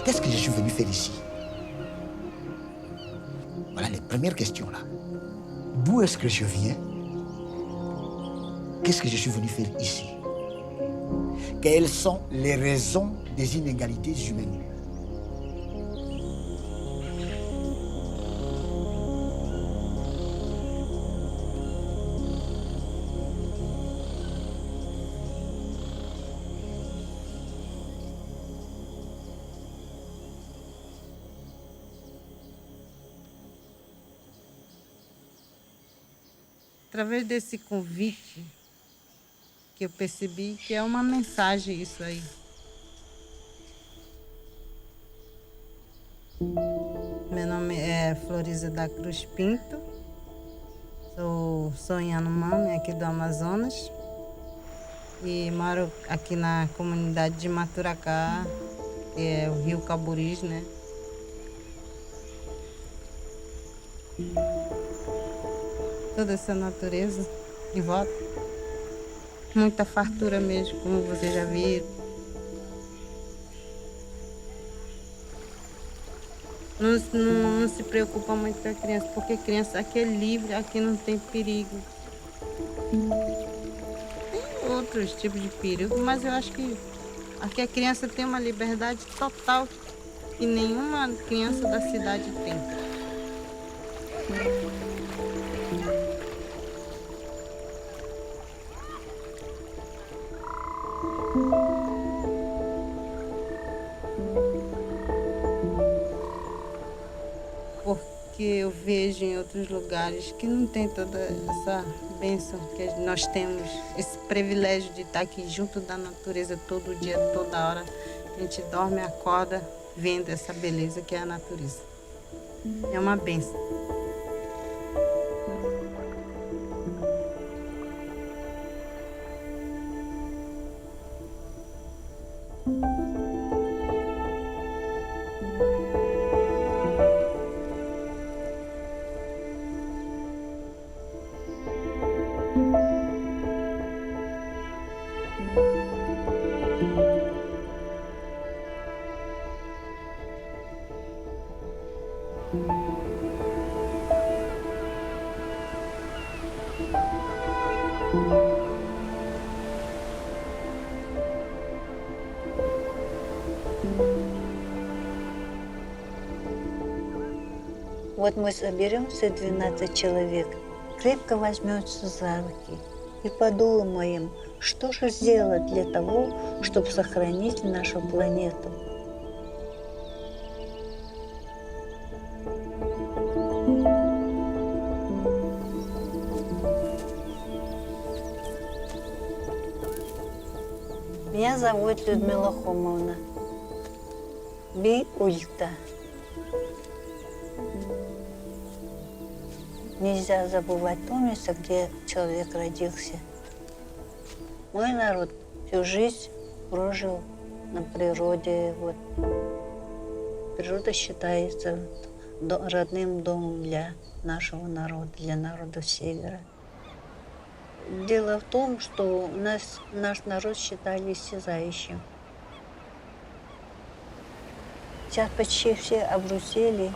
Qu'est-ce que je suis venu faire ici? Voilà les premières questions là. D'où est-ce que je viens? Qu'est-ce que je suis venu faire ici? Quelles sont les raisons des inégalités humaines? Através desse convite que eu percebi que é uma mensagem isso aí. Meu nome é Floriza da Cruz Pinto, sou Yanomami aqui do Amazonas e moro aqui na comunidade de Maturacá, que é o Rio Caburis, né? Toda essa natureza em volta. Muita fartura mesmo, como vocês já viram. Não se preocupa muito com a criança, porque a criança aqui é livre, aqui não tem perigo. Tem outros tipos de perigo, mas eu acho que aqui a criança tem uma liberdade total que nenhuma criança da cidade tem. Porque eu vejo em outros lugares que não tem toda essa bênção que nós temos, esse privilégio de estar aqui junto da natureza todo dia, toda hora. A gente dorme e acorda vendo essa beleza que é a natureza. É uma bênção. Вот мы соберемся 12 человек, крепко возьмемся за руки и подумаем, что же сделать для того, чтобы сохранить нашу планету. Меня зовут Людмила Хомовна. Би-Ульта. Нельзя забывать то место, где человек родился. Мой народ всю жизнь прожил на природе. Вот. Природа считается родным домом для нашего народа, для народа Севера. Дело в том, что наш народ считали исчезающим. Сейчас почти все обрусели.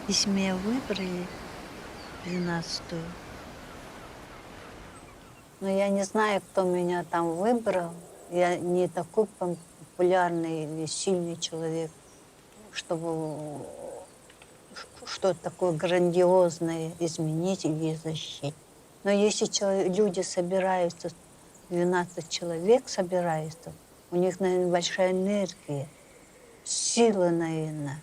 Если меня выбрали 12-ю, но я не знаю, кто меня там выбрал. Я не такой популярный или сильный человек, чтобы что-то такое грандиозное изменить или защитить. Но если люди собираются, 12 человек собираются, у них, наверное, большая энергия, сила, наверное.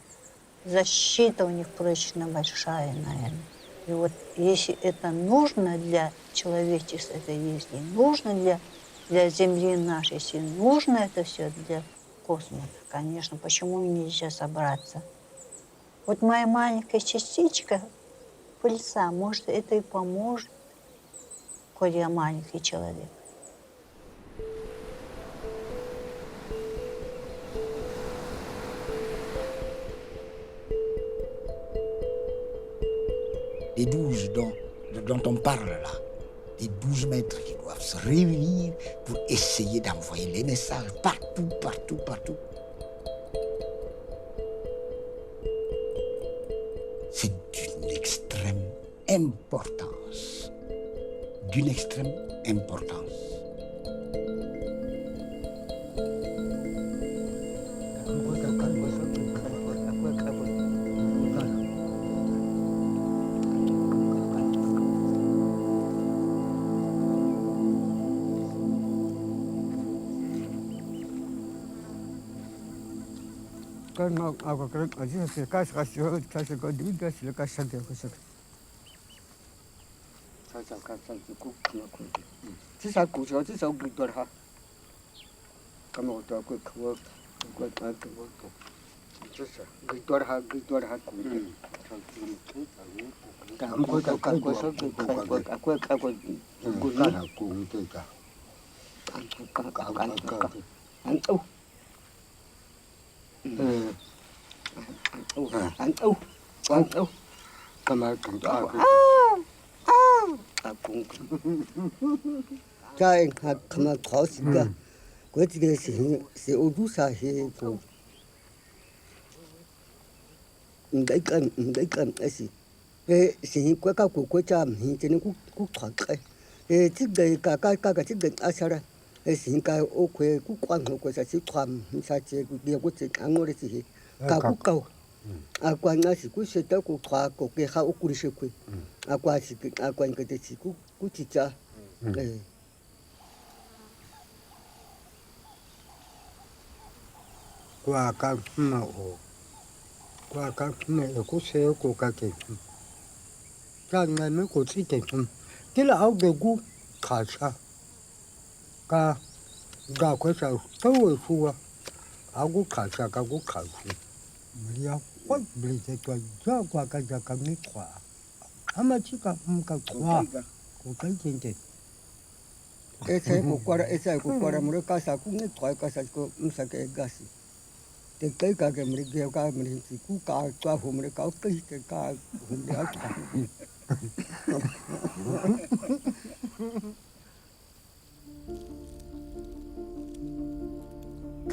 Защита у них прочно большая, наверное. И вот если это нужно для человечества, если нужно для Земли нашей, если нужно это все для космоса, конечно, почему нельзя собраться? Вот моя маленькая частичка пыльца, может, это и поможет, коль я маленький человек. Les 12 dont on parle là, des 12 maîtres qui doivent se réunir pour essayer d'envoyer les messages partout, partout, partout. C'est d'une extrême importance. D'une extrême importance.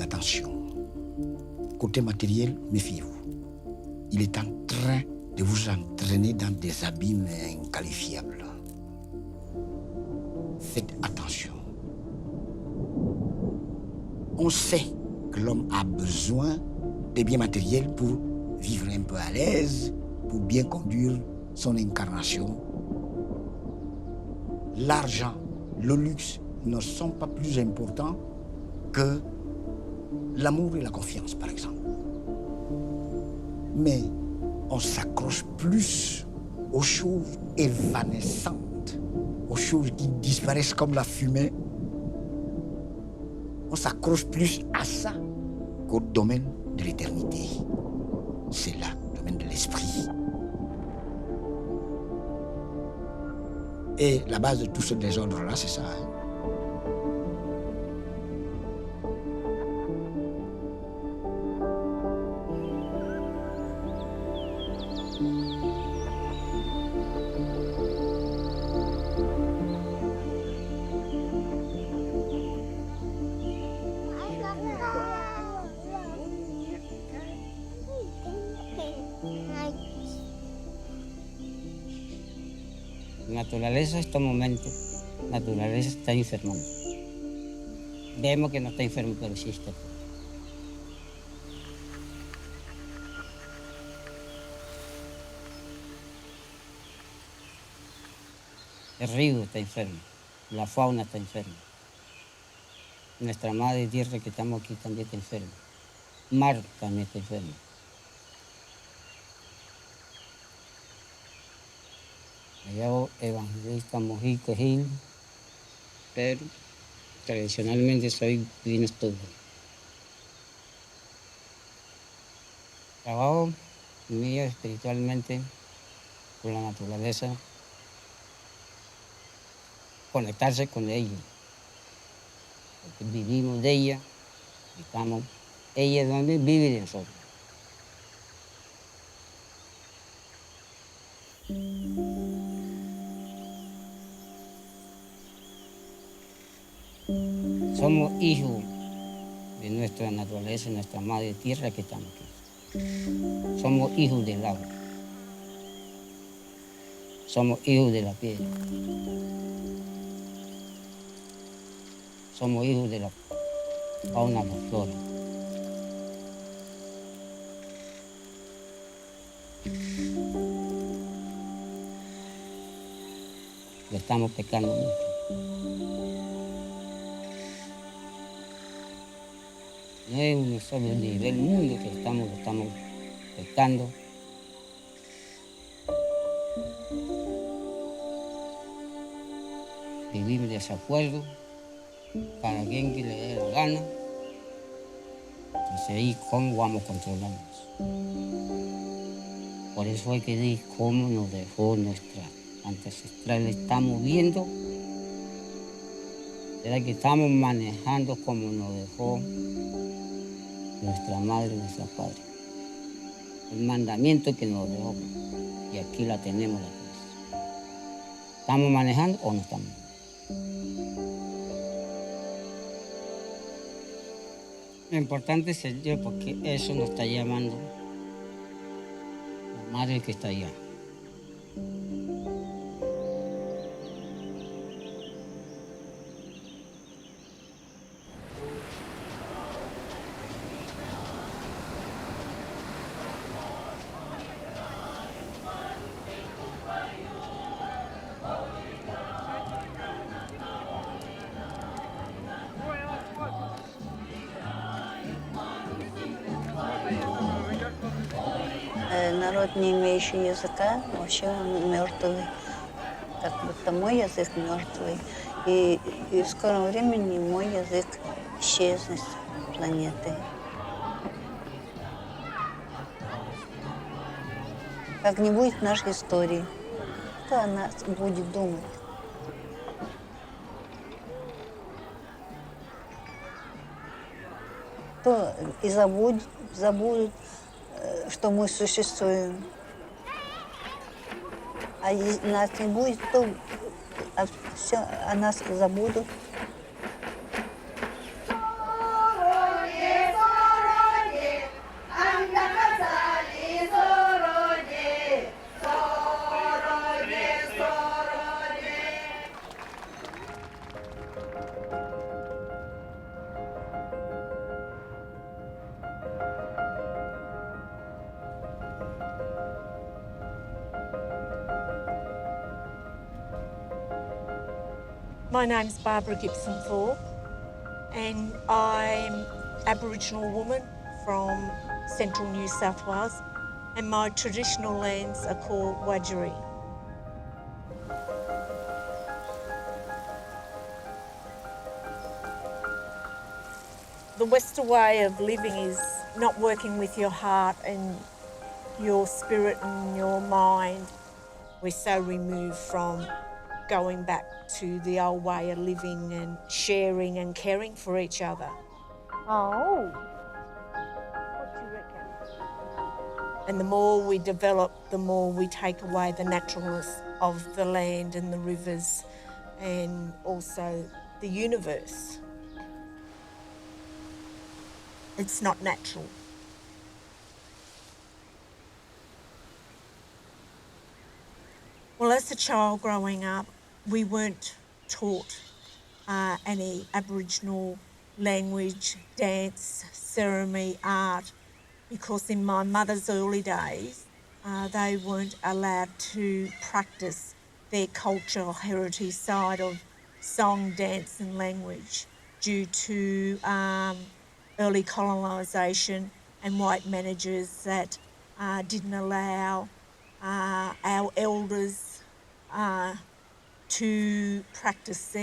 Attention, côté matériel, méfiez-vous. Il est en train de vous entraîner dans des abîmes inqualifiables. Faites attention. On sait que l'homme a besoin des biens matériels pour vivre un peu à l'aise, pour bien conduire son incarnation. L'argent, le luxe ne sont pas plus importants que l'amour et la confiance, par exemple. Mais on s'accroche plus aux choses évanescentes, aux choses qui disparaissent comme la fumée. On s'accroche plus à ça qu'au domaine de l'éternité. C'est là le domaine de l'esprit. Et la base de tout ce désordre-là, c'est ça. Naturaleza, estos momentos, naturaleza está enfermando. Vemos que no está enfermo, pero sí está. El río está enfermo, la fauna está enferma. Nuestra madre tierra que estamos aquí también está enferma. Mar también está enfermo. Yo evangelista Mojica Gil, pero tradicionalmente soy vino todo. Trabajo mío espiritualmente con la naturaleza, conectarse con ella, porque vivimos de ella, estamos, ella es donde vive de nosotros. Somos hijos de nuestra naturaleza, nuestra madre tierra que estamos aquí. Somos hijos del agua. Somos hijos de la piedra. Somos hijos de la fauna, la flora. Le estamos pecando mucho. No es un solo nivel mundo que lo estamos pecando. Vivir de desacuerdo, cada quien que le dé la gana. Entonces ahí cómo vamos controlando eso. Por eso hay que decir cómo nos dejó nuestra ancestral. Estamos viendo, será que estamos manejando como nos dejó nuestra madre, nuestra padre. El mandamiento que nos dejó. Y aquí la tenemos la cosa. ¿Estamos manejando o no estamos? Lo importante es el Dios, porque eso nos está llamando la madre que está allá. Народ, не имеющий языка, вообще он мертвый. Как будто мой язык мертвый. И в скором времени мой язык исчезнет с планеты. Как не будет нашей истории, кто о нас будет думать? Кто и забудет, что мы существуем. А если нас не будет, то все о нас забудут. My name's Barbara Gibson Thorpe, and I'm Aboriginal woman from central New South Wales, and my traditional lands are called Wajiri. The Western way of living is not working with your heart and your spirit and your mind. We're so removed from going back to the old way of living and sharing and caring for each other. Oh. What do you reckon? And the more we develop, the more we take away the naturalness of the land and the rivers and also the universe. It's not natural. Well, as a child growing up, we weren't taught any Aboriginal language, dance, ceremony, art, because in my mother's early days, they weren't allowed to practice their cultural heritage side of song, dance and language due to early colonisation and white managers that didn't allow our elders to practice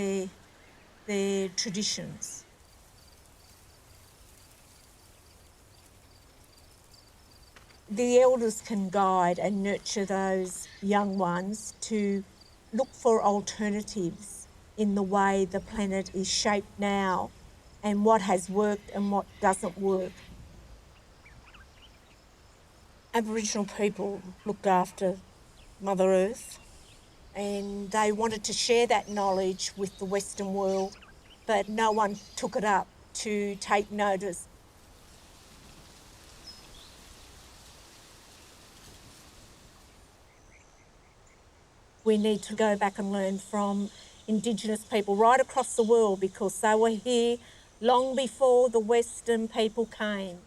their traditions. The elders can guide and nurture those young ones to look for alternatives in the way the planet is shaped now and what has worked and what doesn't work. Aboriginal people looked after Mother Earth and they wanted to share that knowledge with the Western world, but no one took it up to take notice. We need to go back and learn from Indigenous people right across the world because they were here long before the Western people came.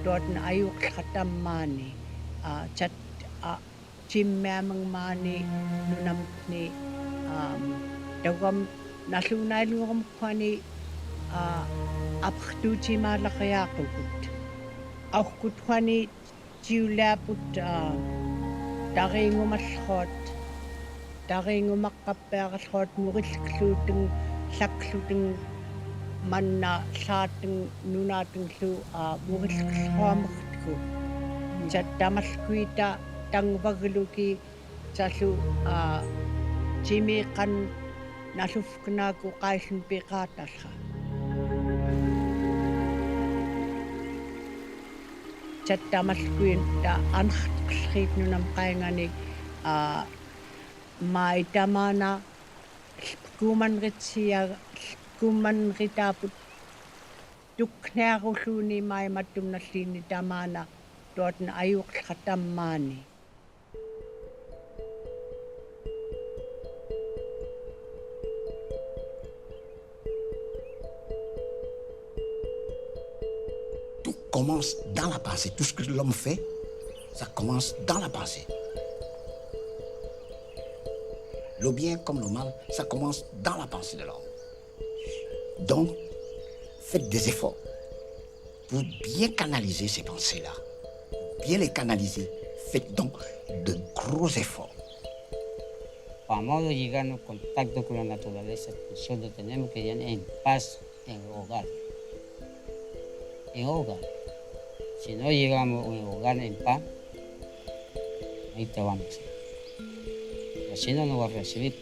Dorten ayuk khatam mani chat chim mamang mani nunam ni dagam nasunay lungam kwani apkhtu chima lakayakut auch kut kwani jiulaput daringumalkhot daringumaqqappeaqallhot murillkluuteng llakluteng manna saateng nunateng lu murillkluamertku chattamalkuita tangvagluki chalu jimi qan nalufknaaku qaillun piqaatalha chattamalkuin ta ankhtkrit nunam qaingani maitamana kumanritsia kumanritaput tuknaarulluni maimattumnallini tamana dorten ayuk khatammani Tout commence dans la pensée. Tout ce que l'homme fait, ça commence dans la pensée. Le bien comme le mal, ça commence dans la pensée de l'homme. Donc, faites des efforts pour bien canaliser ces pensées-là. Bien les canaliser. Faites donc de gros efforts. Para modo llegar en contacto con la naturaleza, nosotros tenemos que llegar en paz en el hogar. En hogar. Si no llegamos en el hogar en paz, ahí te vamos. Pero si no nos va a recibir,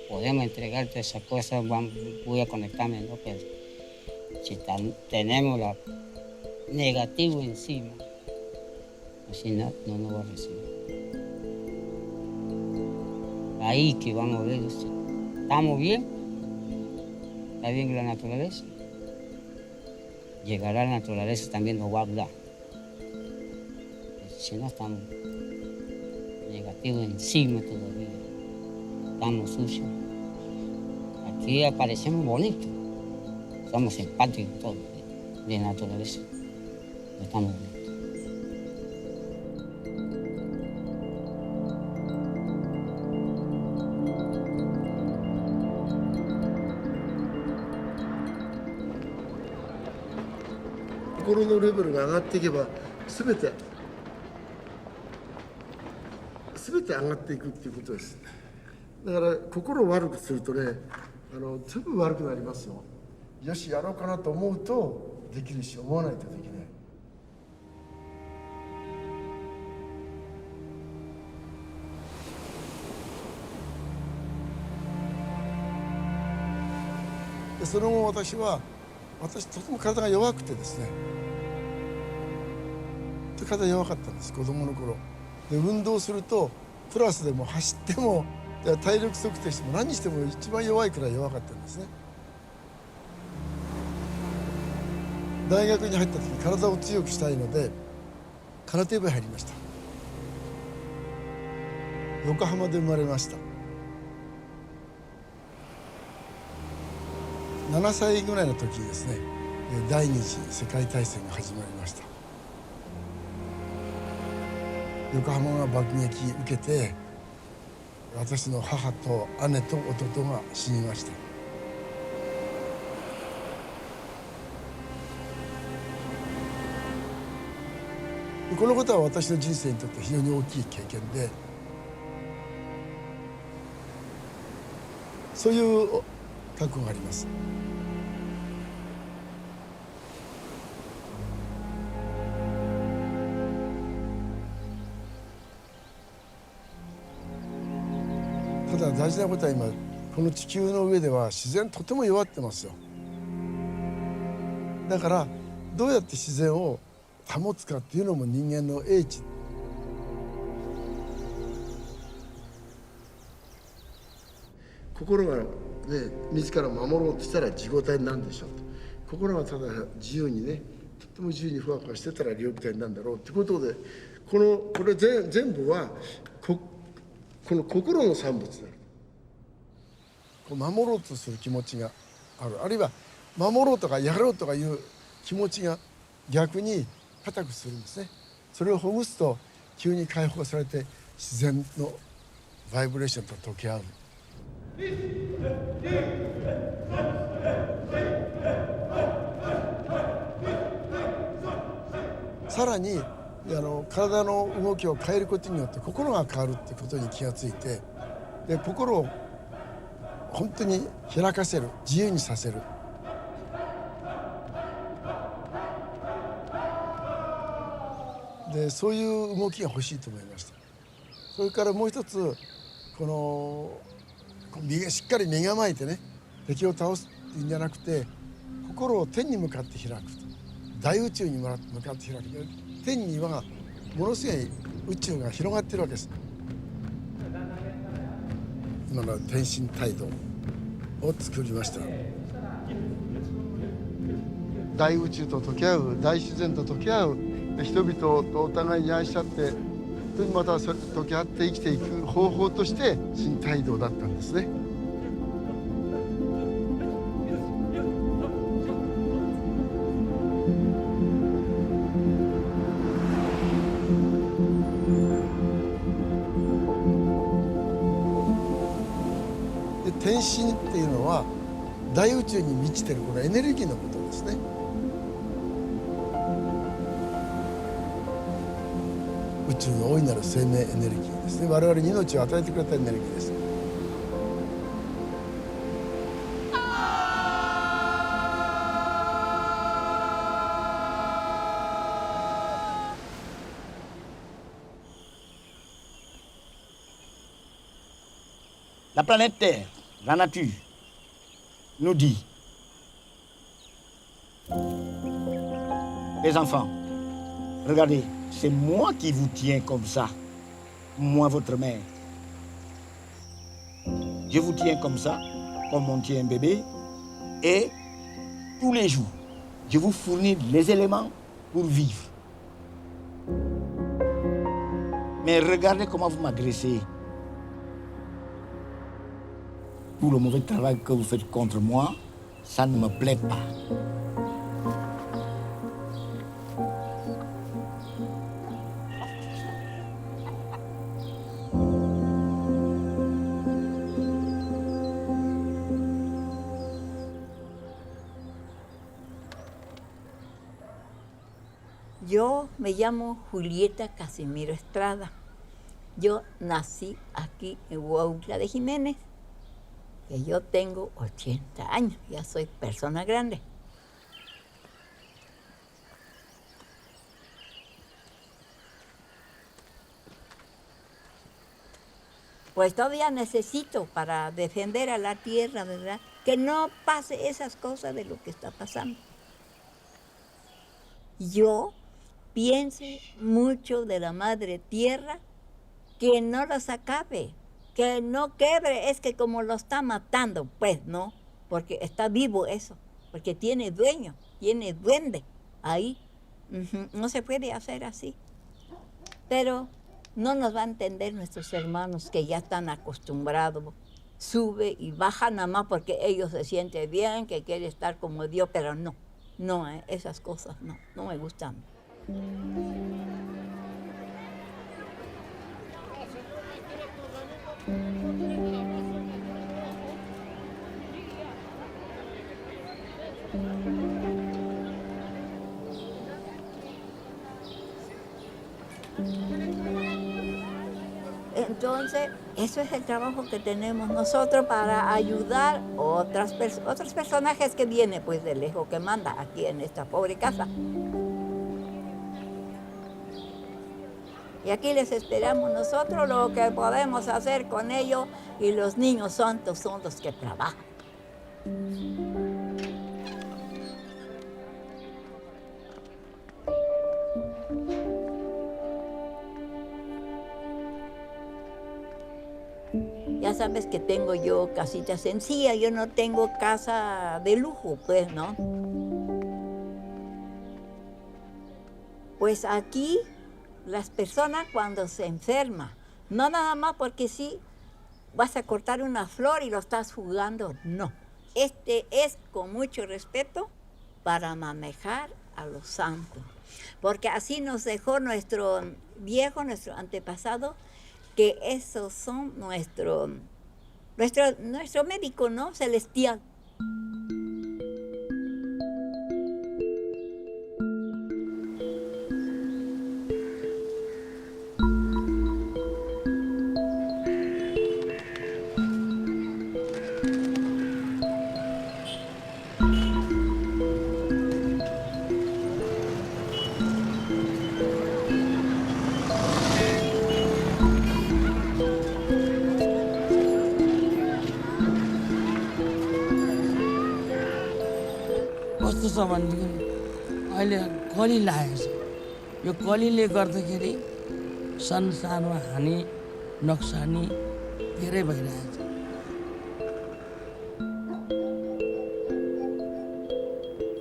podemos entregarte esas cosas, voy a conectarme, ¿no? Pero si tenemos la negativo encima, así no nos va a recibir. Ahí que vamos a ver, ¿estamos bien? ¿Está bien la naturaleza? Llegará la naturaleza también nos va a hablar. Si no estamos negativos encima todavía, estamos sucios. Aquí aparecemos bonitos, somos simpáticos todos, de naturaleza, estamos bonitos. El心のレベルが上がっていけば全て上がっていくっていうことです。だから心を悪くするとね、全部悪くなりますよ。よしやろうかなと思うとできるし、思わないとできない。でその後私とても体が弱くてですね、体弱かったんです、子供の頃で。運動するとプラスでも走っても体力測定しても何しても一番弱いくらい弱かったんですね。大学に入った時体を強くしたいので空手部入りました。横浜で生まれました。7歳ぐらいの時にですね、第二次世界大戦が始まりました。横浜が爆撃受けて、私の母と姉と弟が死にました。このことは私の人生にとって非常に大きい経験で、そういう覚悟があります。大事なことは今この地球の上では自然とても弱ってますよ。だからどうやって自然を保つかっていうのも人間の英知。心がね自ら守ろうとしたら自己体になるんでしょうと。心がただ自由にねとっても自由にふわふわしてたら両体になるんだろうってことでこれ全部はこの心の産物である。守ろうとする気持ちがある、あるいは守ろうとかやろうとかいう気持ちが逆に固くするんですね。それをほぐすと急に解放されて自然のバイブレーションと溶け合う。さらに体の動きを変えることによって心が変わるってことに気がついて、で心を本当に開かせる、自由にさせる。でそういう動きが欲しいと思いました。それからもう一つしっかり身構えてね敵を倒すっていうんじゃなくて、心を天に向かって開くと、大宇宙に向かって開く。天にはものすごい宇宙が広がってるわけです。今の天神大道を作りました。大宇宙と溶け合う、大自然と溶け合う、人々とお互いに愛し合ってまた溶け合って生きていく方法として新大道だったんですね。天神っていうのは大宇宙に満ちてるこのエネルギーのことですね。宇宙の大いなる生命エネルギーですね。我々に命を与えてくれたエネルギーです。La planète Terre, la nature, nous dit, les enfants, regardez, c'est moi qui vous tiens comme ça, moi votre mère. Je vous tiens comme ça, comme on tient un bébé, et tous les jours, je vous fournis les éléments pour vivre. Mais regardez comment vous m'agressez. Tout le mauvais travail que vous faites contre moi, ça ne me plaît pas. Yo me llamo Julieta Casimiro Estrada. Yo nací aquí en Huautla de Jiménez. Que yo tengo 80 años, ya soy persona grande. Pues todavía necesito para defender a la tierra, ¿verdad? Que no pase esas cosas de lo que está pasando. Yo pienso mucho de la madre tierra, que no las acabe. Que no quebre, es que como lo está matando, pues no, porque está vivo eso, porque tiene dueño, tiene duende ahí. No se puede hacer así. Pero no nos va a entender nuestros hermanos que ya están acostumbrados. Sube y baja nada más porque ellos se sienten bien, que quiere estar como Dios, pero no, esas cosas no me gustan. Entonces, eso es el trabajo que tenemos nosotros para ayudar a otros personajes que vienen pues de lejos, que manda aquí en esta pobre casa. Y aquí les esperamos nosotros lo que podemos hacer con ellos y los niños santos son los que trabajan. Ya sabes que tengo yo casita sencilla, yo no tengo casa de lujo, pues, ¿no? Pues aquí las personas cuando se enferman, no nada más porque sí vas a cortar una flor y lo estás jugando, no. Este es con mucho respeto para manejar a los santos, porque así nos dejó nuestro viejo, nuestro antepasado, que esos son nuestro médico, ¿no? Celestial. कस्तो छ भनेदेखि अहिले कली लागेको छ यो कलीले गर्दाखेरि संसारमा हानि नोक्सानी धेरै भइरहेको छ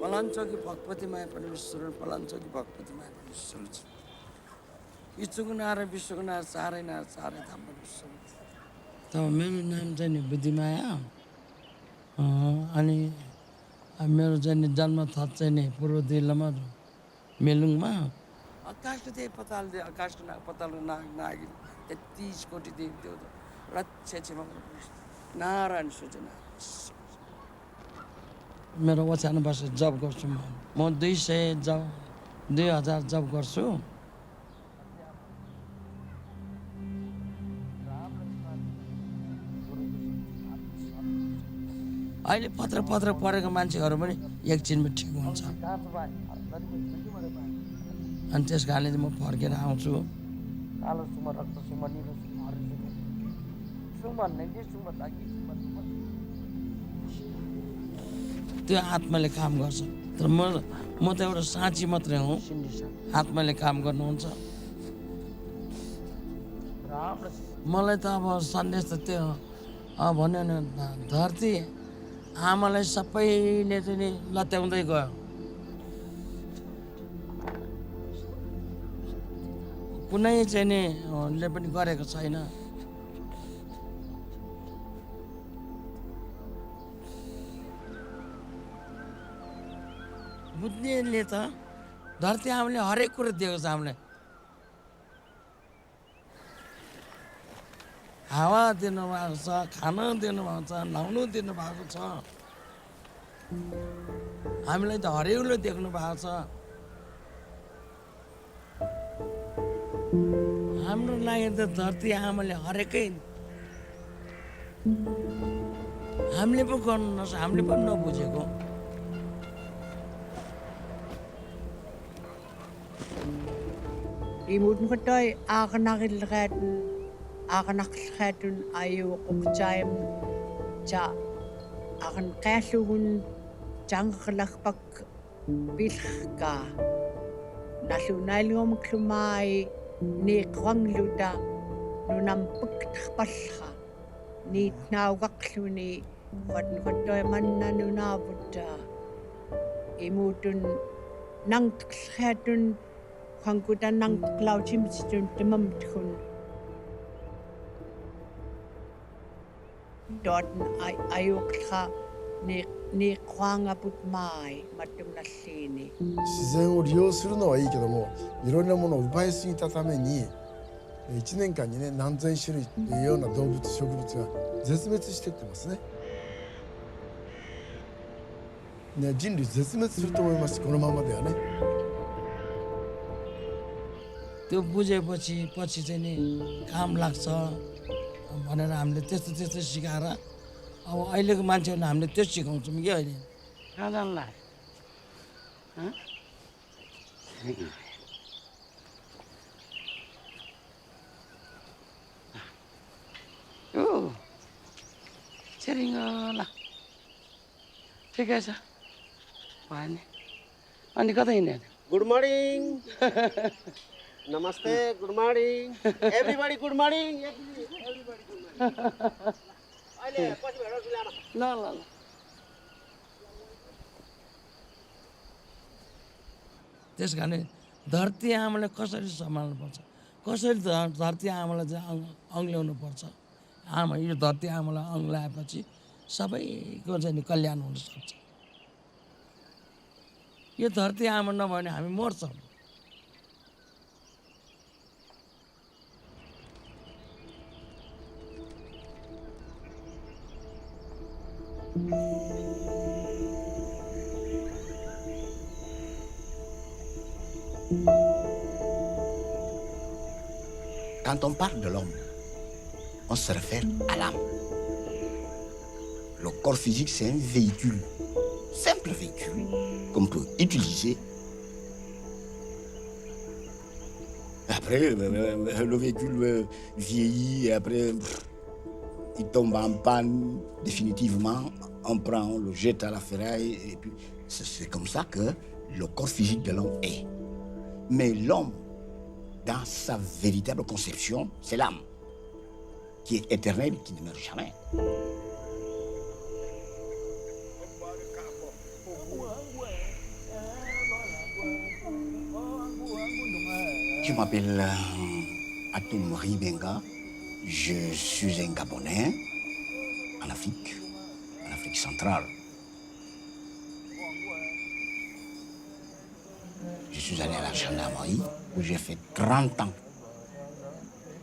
पलाञ्चोकी भगवतीमाया परमेश्वर पलाञ्चोकी भगवतीमाया परमेश्वर इचुकुना र विश्वकुना चारै धाम परमेश्वर त मेरो नाम चाहिँ नि बुद्धिमाया अनि मेरो चाहिँ नि जन्म थप चाहिँ नि पूर्व जिल्लामा मेलुङमा आकाशको त्यही पताल आकाशको पतालको नागिन 33 कोटी देवी देवता लक्ष्यमा नारायण सूचना मेरो ओछ्यान बसेर जब गर्छु म 2000 जब गर्छु अहिले पत्र पढेको मान्छेहरू पनि एकछिनमा ठिक हुन्छ अनि त्यस कारणले चाहिँ म फर्केर आउँछु कालो सुम रक्त सुम निलो सुम हरिलो सुम भन्ने के सुम भन्दा के त्यो आत्माले काम गर्छ तर म त एउटा साँची मात्रै हुँ आत्माले काम गर्नुहुन्छ मलाई त अब सन्देश त त्यो भन्यो नि धरती आमालाई सबैले चाहिँ नि लत्याउँदै गयो कुनै चाहिँ नि ले पनि गरेको छैन बुझ्नेले त धरती आमाले हरेक कुरो दिएको छ हामीलाई हावा दिनुभएको छ खाना दिनुभएको छ नुहाउनु दिनुभएको छ हामीलाई त हरिउलो देख्नु भएको छ हाम्रो लागि त धरती आमाले हरेकै हामीले पो गर्नु नसक्छ हामीले पनि नबुझेको I moeten getoi aangenakkelgaten ayo okjaim ja agen kasugun janggelakpak bilka nasionalom klumai ni kwangluda nunam pekpalha ni naugakluni wat getoi manna nunabuta imutun nangkhatun Hangkutan nang klauchim stun temam tkun. Dort ayokha ni kwanga put mai matum na sini. 自然を利用するのはいいけどもいろんなものを奪いすぎたために1年間にね何千種類というような動物植物が絶滅していってますね。人類絶滅すると思いますこのままではね。 त्यो बुझेपछि चाहिँ नि काम लाग्छ भनेर हामीले त्यस्तो सिकाएर अब अहिलेको मान्छेहरूलाई हामीले त्यो सिकाउँछौँ कि अहिले कहाँ जानु लाग्यो छिरिङ ल ठिकै छ भयो नि अनि कता हिँड्यो Good morning. Namaste. Good morning. Everybody, good morning. Everybody, good morning. ल ल ल त्यस कारण धरती आमाले कसरी सम्हाल्नुपर्छ कसरी धरती आमालाई चाहिँ अँग्ल्याउनु पर्छ आमा यो धरती आमालाई अँग्लाएपछि सबैको चाहिँ नि कल्याण हुनसक्छ यो धरती आमा नभयो भने हामी मर्छौँ Quand on parle de l'homme, on se réfère à l'âme. Le corps physique, c'est un véhicule, simple véhicule, qu'on peut utiliser. Après, le véhicule vieillit et après, il tombe en panne définitivement. On prend, on le jette à la ferraille et puis c'est comme ça que le corps physique de l'homme est. Mais l'homme, dans sa véritable conception, c'est l'âme, qui est éternelle, qui ne meurt jamais. Je m'appelle Atum Ribenga, je suis un Gabonais en Afrique centrale. Je suis allé à la gendarmerie où j'ai fait 30 ans.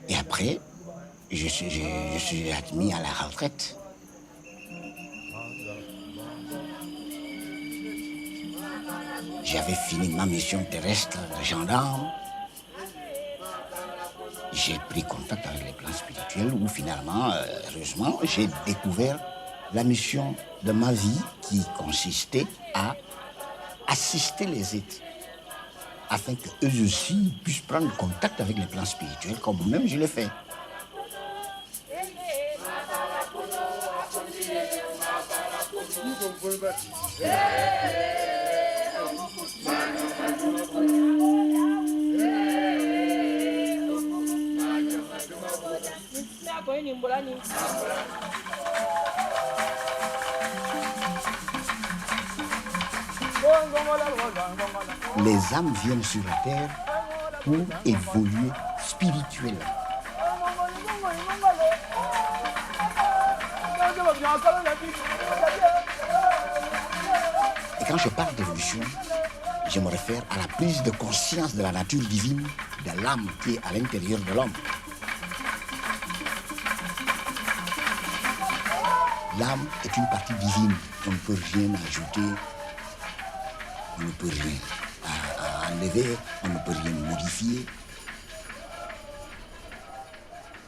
Et après, je suis admis à la retraite. J'avais fini ma mission terrestre de gendarme. J'ai pris contact avec les plans spirituels où finalement, heureusement, j'ai découvert la mission de ma vie qui consistait à assister les êtres afin qu'eux aussi puissent prendre contact avec les plans spirituels comme moi-même je l'ai fait. Les âmes viennent sur la terre pour évoluer spirituellement. Et quand je parle d'évolution, je me réfère à la prise de conscience de la nature divine de l'âme qui est à l'intérieur de l'homme. L'âme est une partie divine. On ne peut rien ajouter, on ne peut rien enlever, on ne peut rien modifier.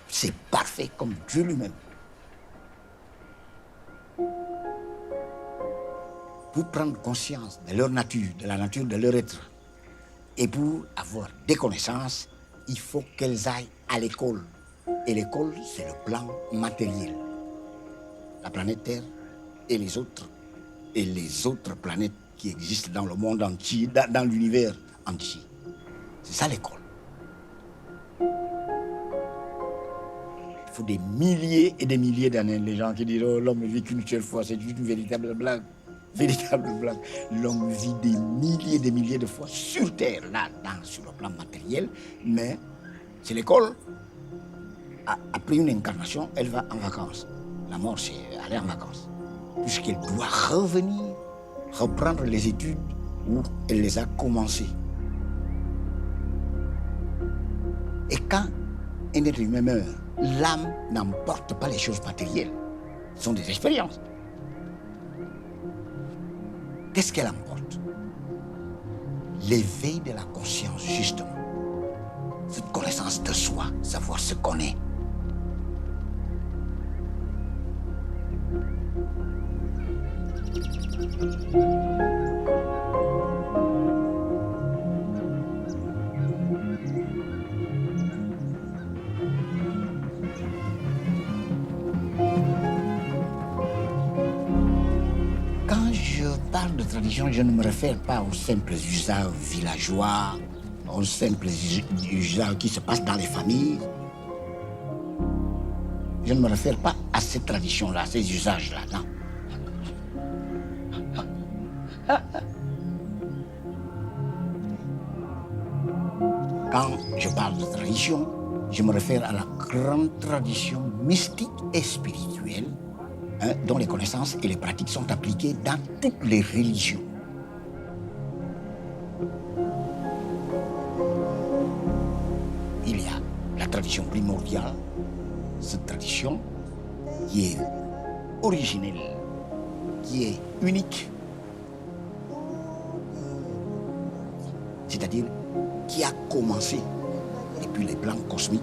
C'est parfait comme Dieu lui-même. Pour prendre conscience de leur nature, de la nature de leur être, et pour avoir des connaissances, il faut qu'elles aillent à l'école. Et l'école, c'est le plan matériel. La planète Terre et les autres planètes qui existent dans le monde entier, dans l'univers entier. C'est ça l'école. Il faut des milliers et des milliers d'années. Les gens qui disent oh, l'homme vit qu'une seule fois, c'est juste une véritable blague. Véritable blague. L'homme vit des milliers et des milliers de fois sur Terre, là, sur le plan matériel, mais c'est l'école. Après une incarnation, elle va en vacances. La mort, c'est aller en vacances. Puisqu'elle doit revenir, reprendre les études où elle les a commencées. Et quand un être humain meurt, l'âme n'emporte pas les choses matérielles. Ce sont des expériences. Qu'est-ce qu'elle emporte? L'éveil de la conscience, justement. Cette connaissance de soi, savoir ce qu'on est. je parle de tradition, je ne me réfère pas aux simples usages villageois, aux simples usages qui se passent dans les familles. Je ne me réfère pas à ces traditions-là, ces usages-là, non. Quand je parle de tradition, je me réfère à la grande tradition mystique et spirituelle dont les connaissances et les pratiques sont appliquées dans toutes les religions. Il y a la tradition primordiale, cette tradition qui est originelle, qui est unique, c'est-à-dire qui a commencé depuis les plans cosmiques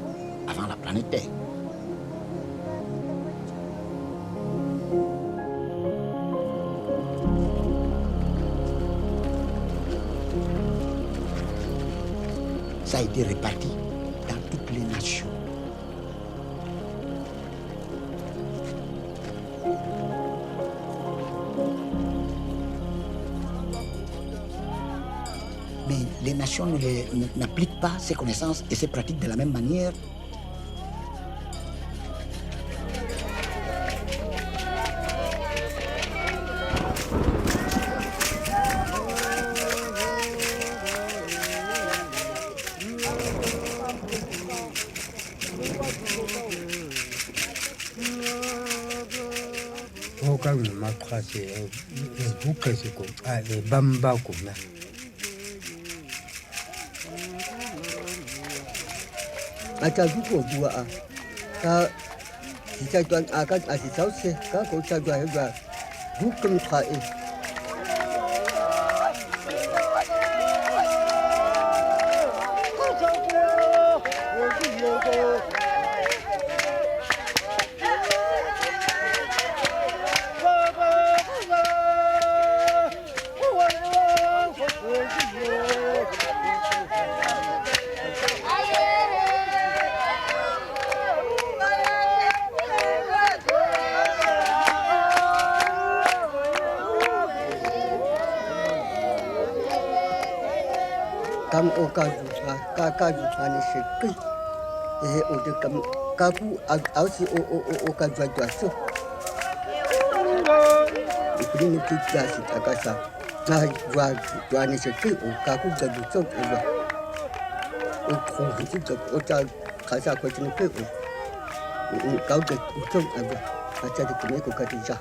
avant la planète Terre. Ça a été réparti dans toutes les nations. Mais les nations n'appliquent pas ces connaissances et ces pratiques de la même manière. Ata duko dua ka kita tuan akan asal sauce ka ko ta dua dua dukum khae kam o ka juta ni sekki o de kam ka ku au si o ka juta so ini kita si takasa na juta ni sekki o ka ku ga juta o ko si o ta kasa ko ni pe o ka ga juta aba acha de kime ko ka tija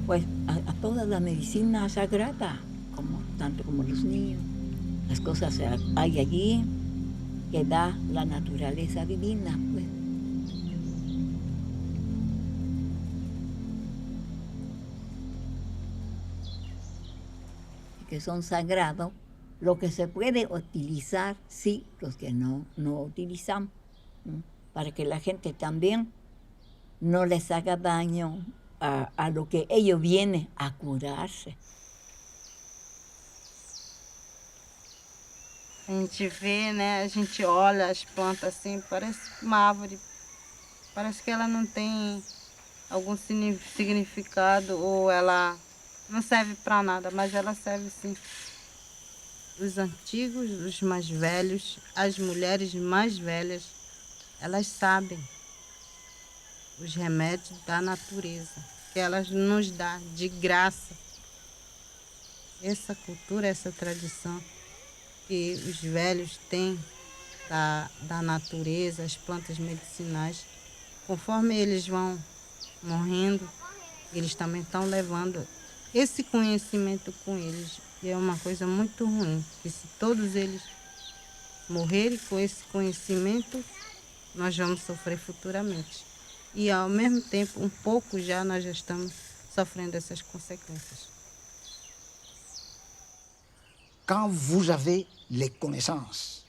Pues a toda la medicina sagrada, tanto como los niños. Las cosas hay allí que da la naturaleza divina, pues. Que son sagrados, lo que se puede utilizar, sí, los que no utilizamos, ¿no? Para que la gente también no les haga daño a lo que ellos vienen a curarse. A gente vê, né? A gente olha as plantas assim, parece uma árvore. Parece que ela não tem algum significado ou ela não serve para nada, mas ela serve sim. Os antigos, os mais velhos, as mulheres mais velhas, elas sabem os remédios da natureza, que elas nos dão de graça. Essa cultura, essa tradição que os velhos têm da natureza, as plantas medicinais. Conforme eles vão morrendo, eles também estão levando esse conhecimento com eles. E é uma coisa muito ruim, que se todos eles morrerem com esse conhecimento, nós vamos sofrer futuramente. E ao mesmo tempo, um pouco já nós já estamos sofrendo essas consequências. Quand vous avez les connaissances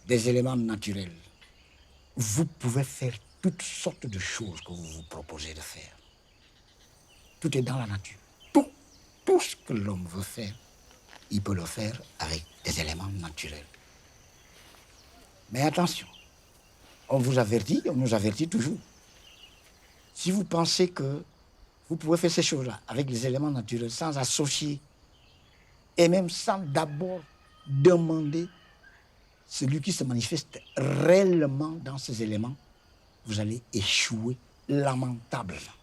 des éléments naturels, vous pouvez faire toutes sortes de choses que vous vous proposez de faire. Tout est dans la nature. Tout ce que l'homme veut faire, il peut le faire avec des éléments naturels. Mais attention, on vous avertit, on nous avertit toujours. Si vous pensez que vous pouvez faire ces choses-là avec les éléments naturels sans associer et même sans d'abord demander celui qui se manifeste réellement dans ces éléments, vous allez échouer lamentablement.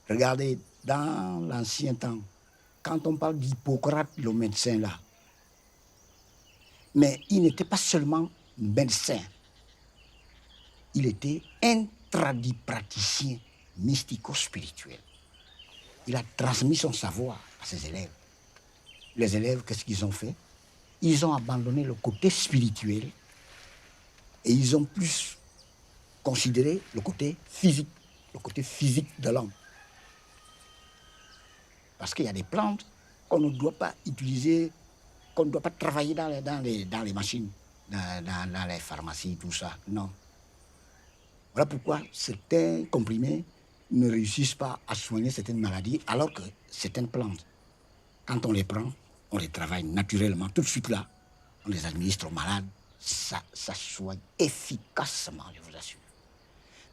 Regardez, dans l'ancien temps, quand on parle d'Hippocrate, le médecin là, mais il n'était pas seulement médecin, il était un tradipraticien mystico-spirituel. Il a transmis son savoir à ses élèves. Les élèves, qu'est-ce qu'ils ont fait? Ils ont abandonné le côté spirituel et ils ont plus considéré le côté physique de l'homme. Parce qu'il y a des plantes qu'on ne doit pas utiliser, qu'on ne doit pas travailler dans les machines, dans les pharmacies, tout ça. Non. Voilà pourquoi certains comprimés ne réussissent pas à soigner certaines maladies, alors que certaines plantes, quand on les prend, on les travaille naturellement, tout de suite là, on les administre aux malades, ça soigne efficacement, je vous assure.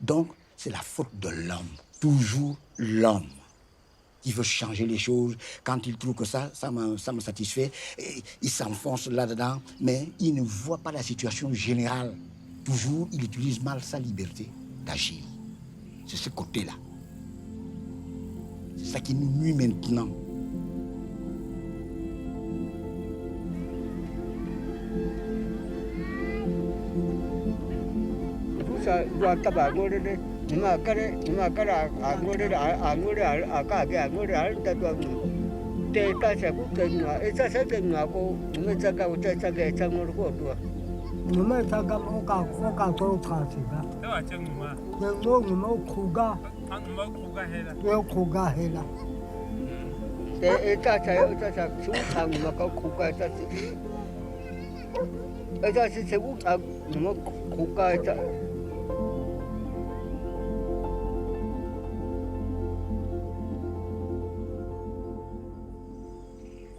Donc, c'est la faute de l'homme, toujours l'homme, qui veut changer les choses. Quand il trouve que ça me satisfait, il s'enfonce là-dedans, mais il ne voit pas la situation générale. Toujours, il utilise mal sa liberté d'agir. C'est ce côté-là. C'est ça qui nous nuit maintenant.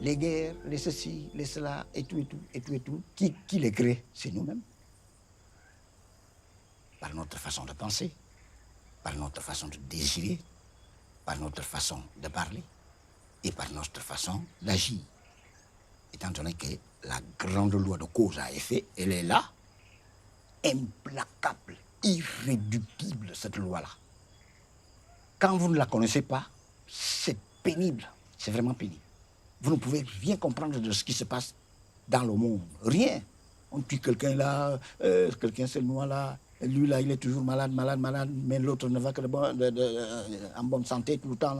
Les guerres, les ceci, les cela, et tout, qui les crée? C'est nous-mêmes. Par notre façon de penser, par notre façon de désirer, par notre façon de parler et par notre façon d'agir. Étant donné que la grande loi de cause à effet, elle est là, implacable, irréductible, cette loi-là. Quand vous ne la connaissez pas, c'est pénible, c'est vraiment pénible. Vous ne pouvez rien comprendre de ce qui se passe dans le monde. Rien. On tue quelqu'un là, quelqu'un c'est le noir là, lui là il est toujours malade, mais l'autre ne va que en bonne santé tout le temps,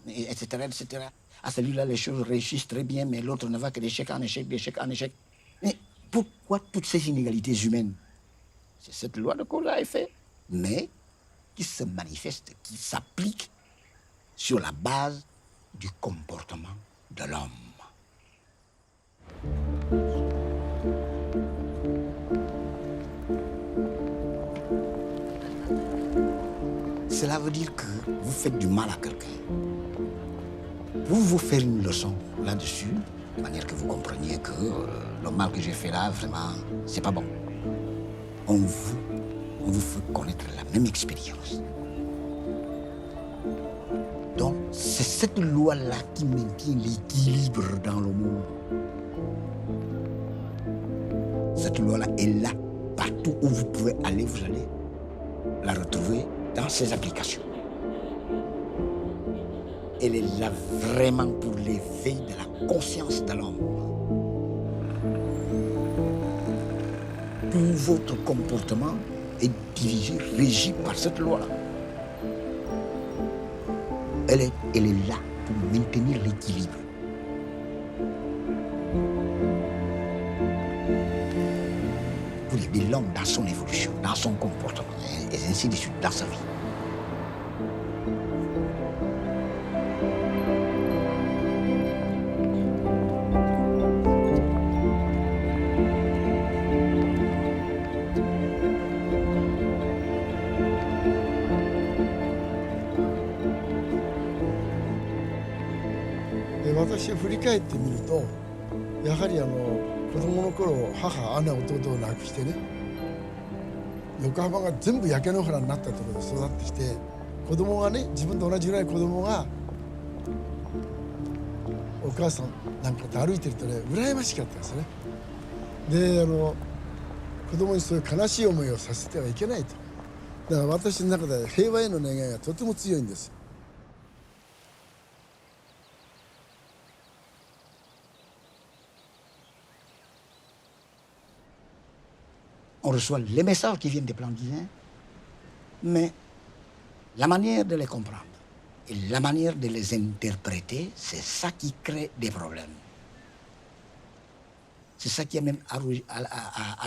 etc. À celui-là les choses réussissent très bien, mais l'autre ne va que d'échec en échec. Mais pourquoi toutes ces inégalités humaines? C'est cette loi de cause à effet, mais qui se manifeste, qui s'applique sur la base du comportement de l'homme. Cela veut dire que vous faites du mal à quelqu'un. Pour vous faire une leçon là-dessus, de manière que vous compreniez que le mal que j'ai fait là, vraiment, c'est pas bon. On vous fait connaître la même expérience. Donc, c'est cette loi-là qui maintient l'équilibre dans le monde. Cette loi-là est là. Partout où vous pouvez aller, vous allez la retrouver dans ses applications. elle est là vraiment pour l'éveil de la conscience de l'homme. Tout votre comportement est dirigé, régi par cette loi-là. Elle est là pour maintenir l'équilibre. Pour aider l'homme dans son évolution, dans son comportement, et ainsi de suite, dans sa vie. Et 私を振り返ってみると、やはり子供の頃母姉弟を亡くしてね、横浜が全部焼け野原になったところで育ってきて、子供がね、自分と同じぐらい子供がお母さんなんかと歩いてるとね、羨ましかったですね。で子供にそういう悲しい思いをさせてはいけないと。だから私の中で平和への願いがとても強いんです。On reçoit les messages qui viennent des plans divins, mais la manière de les comprendre et la manière de les interpréter, c'est ça qui crée des problèmes. C'est ça qui est même à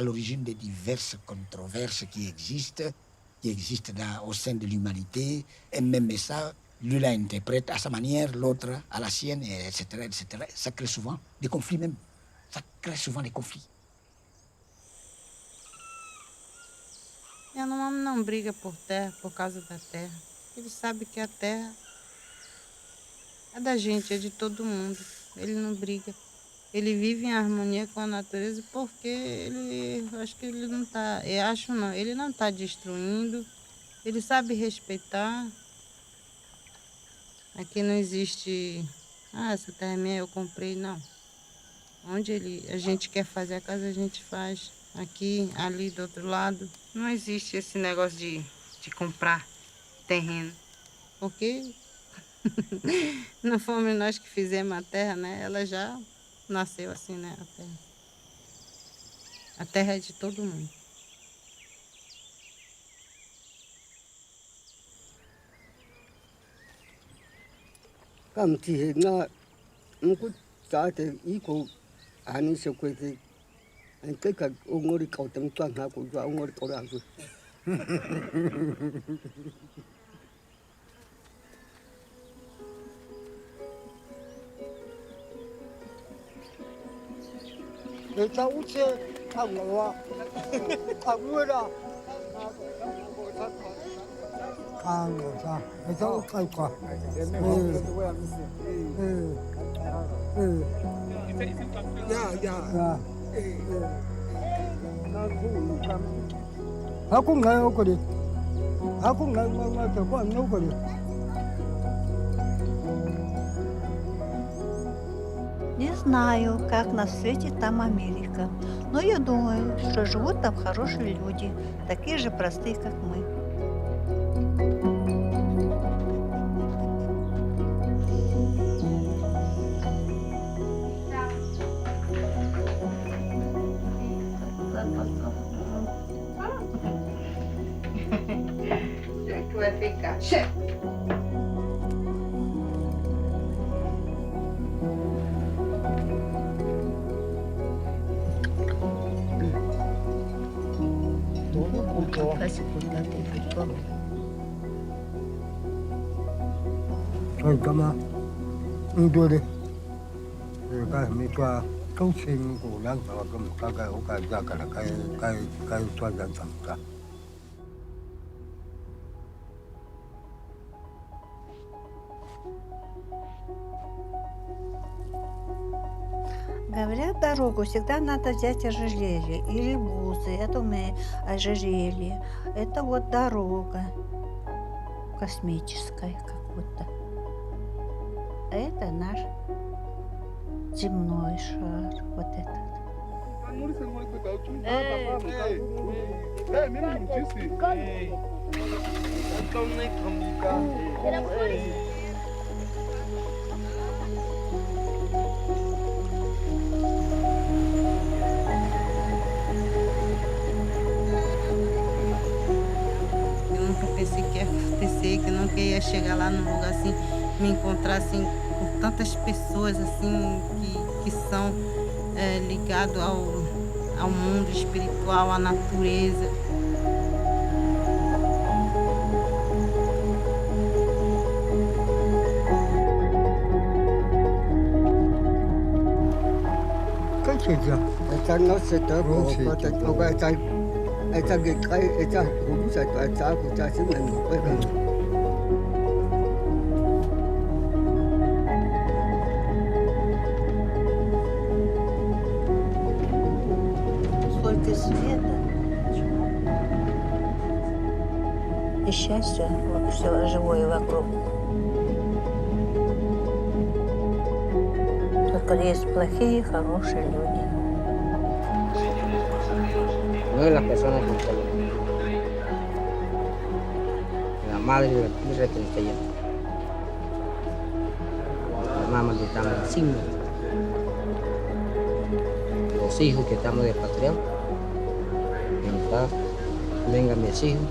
l'origine des diverses controverses qui existent au sein de l'humanité. Un même message, lui l'interprète à sa manière, l'autre à la sienne, etc., etc. Ça crée souvent des conflits même. Ça crée souvent des conflits. Yanomami não briga por terra, por causa da terra. Ele sabe que a terra é da gente, é de todo mundo. Ele não briga. Ele vive em harmonia com a natureza porque ele não está destruindo. Ele sabe respeitar. Aqui não existe, essa terra é minha, eu comprei, não. Onde a gente quer fazer a casa, a gente faz. Aqui, ali, do outro lado. Não existe esse negócio de comprar terreno. Porque não fomos nós que fizemos a terra, né? Ela já nasceu assim, né? A terra. A terra é de todo mundo. Cảm thấy nga cũng trả thì ý của anh sẽ quay thì anh cái ông ngồi cầu tâm toàn ha của ông ngồi cầu làm rồi. Để cháu chơi thằng nào thằng nuôi đó. Ngồi để cháu coi qua. Aku nggak mau kali, aku nggak mau coba mau kali. Не знаю, как на свете там Америка, но я думаю, что живут там хорошие люди, такие же простые, как мы. Vai ficar. Chega. Thôi cảm ơn. Tôi đi. Cái mấy cái câu chuyện của làng đó cái ra cái cho dân tham gia. Говорят, дорогу всегда надо взять ожерелье или бузы. Это мы ожерелье. Это вот дорога космическая как будто. А это наш земной шар. Вот этот. chegar lá num lugar assim, me encontrar assim com tantas pessoas assim que são ligadas ao mundo espiritual, à natureza. Esa no se te puede tocar esa que cae, esa jugusa, esa jugusa, así me mueve. Сколько света и счастья все живое вокруг. Только есть плохие и хорошие люди. No de las personas que están allá. La madre de la tierra que está allá. La mamá que estamos encima. Los hijos que estamos despatriados. Vengan mis hijos.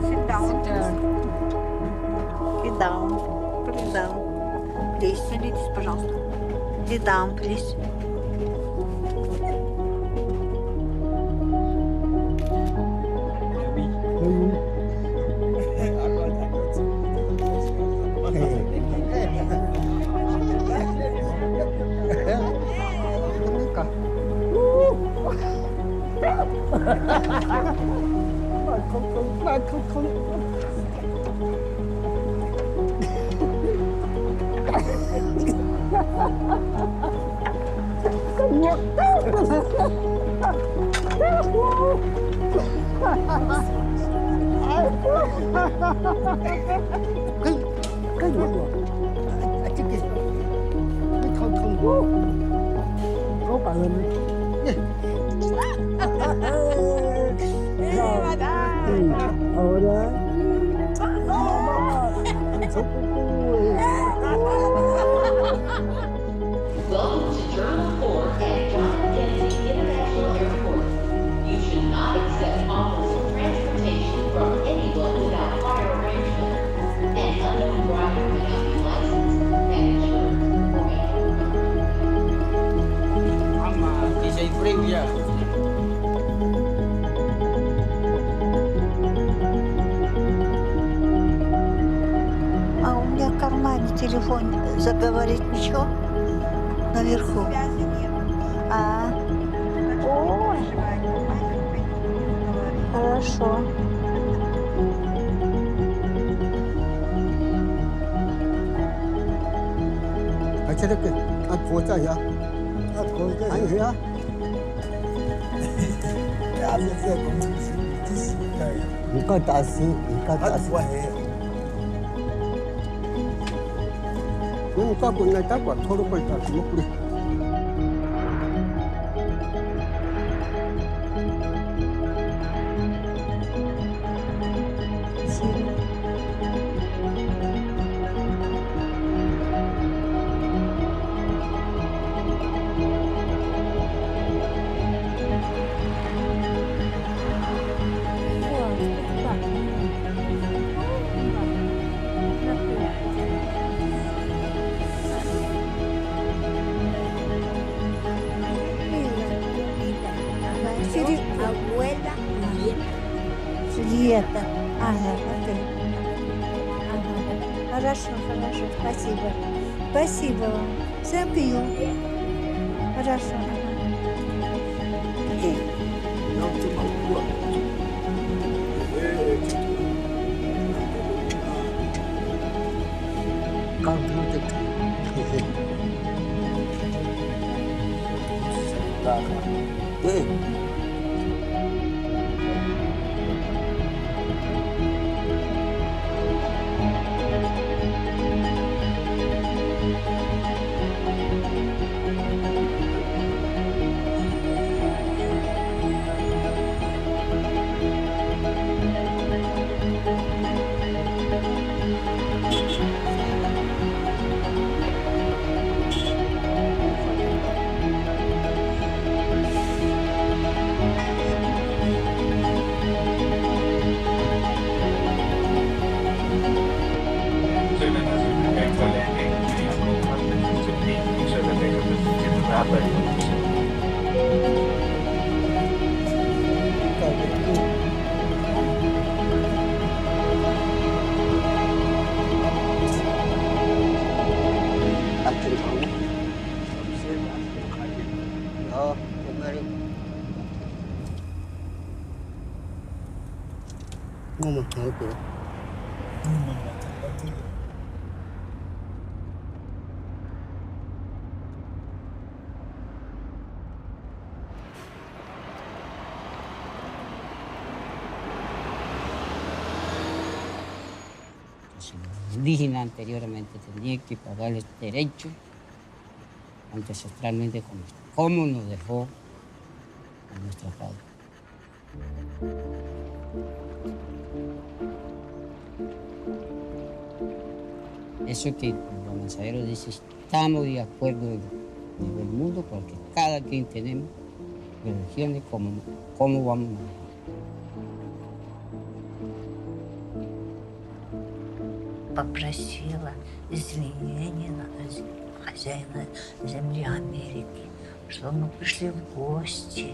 Sit down. Sit down. Sit down. Sit down. Please. Садитесь, пожалуйста. Sit down, please. Welcome to Terminal 4 at John F. Kennedy International Airport. You should not accept offers of transportation from anyone without prior arrangement. An unknown driver may not be licensed and insured or А у меня в кармане телефон. Заговорить ничего? Наверху. Ой. Хорошо. А 저렇게 보자야. 보자. 아니야. 이거 다시, 이거 다시. 그러니까 그날 딱 토록을 다 먹고. Abuela Julieta. Ага, окей. Ага. Хорошо, хорошо, спасибо. Спасибо вам. Всем пью. Хорошо. Papa lute. Ngomong apa? Indígena anteriormente tenía que pagarles derechos ancestralmente como nos dejó a nuestra padre. Eso que los mensajeros dicen, estamos de acuerdo en el mundo porque cada quien tenemos religiones como vamos a manejar. Попросила извинения хозяина земли Америки, что мы пришли в гости.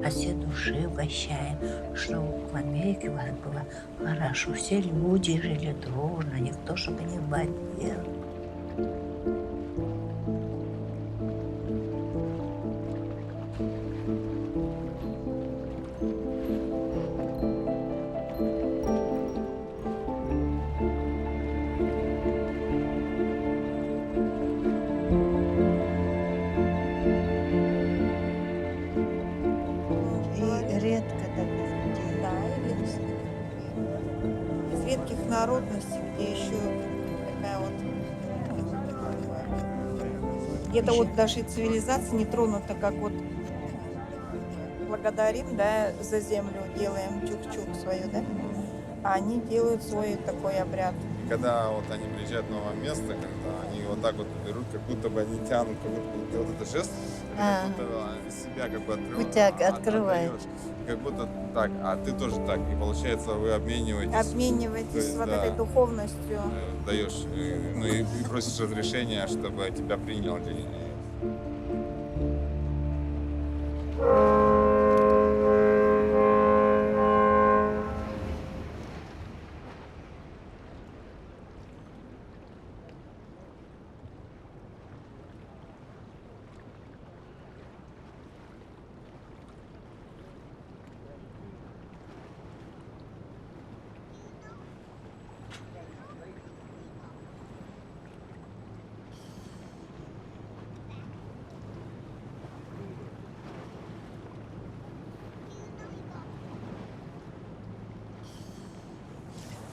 От всей души угощаем, что в Америке у вас было хорошо. Все люди жили дружно, никто чтобы не болел. Народности, где еще такая вот где-то вот даже и цивилизация не тронута, как вот благодарим, да, за землю, делаем чук-чук свою, да, а они делают свой такой обряд. Когда вот они приезжают в новое место, когда они вот так вот берут, как будто бы они тянут, как будто бы вот этот жест, как будто бы себя как бы Открывают. Как будто так, а ты тоже так. И получается, вы обмениваетесь. Обмениваетесь есть, вот да, этой духовностью. Даешь, ну и просишь разрешения, чтобы тебя приняли.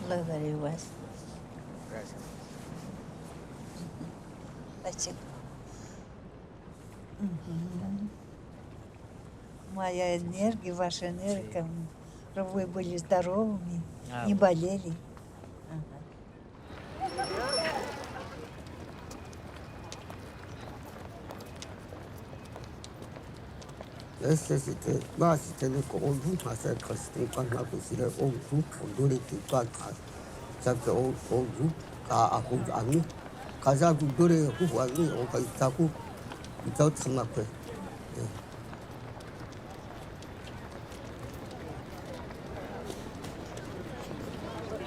Благодарю вас. Спасибо. Моя энергия, ваша энергия, чтобы вы были здоровыми, не болели. C'était moi, c'était le gros groupe, ça c'était pas mal aussi le gros groupe, on doit les pas ça fait au groupe à ami, quand ça vous donne au groupe ami, on va y taper, il tape ça m'a fait.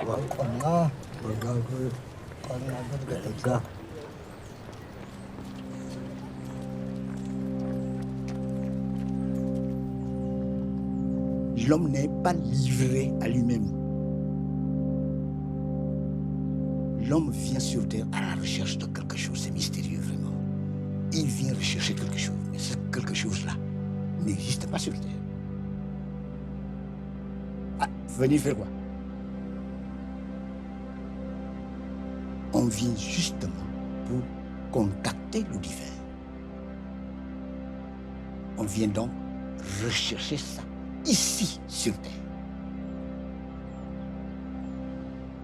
Voilà, voilà, L'homme n'est pas livré à lui-même. L'homme vient sur Terre à la recherche de quelque chose, c'est mystérieux vraiment. Il vient rechercher quelque chose, mais ce quelque chose-là n'existe pas sur Terre. Ah, venir faire quoi? On vient justement pour contacter le divin. On vient donc rechercher ça ici sur Terre.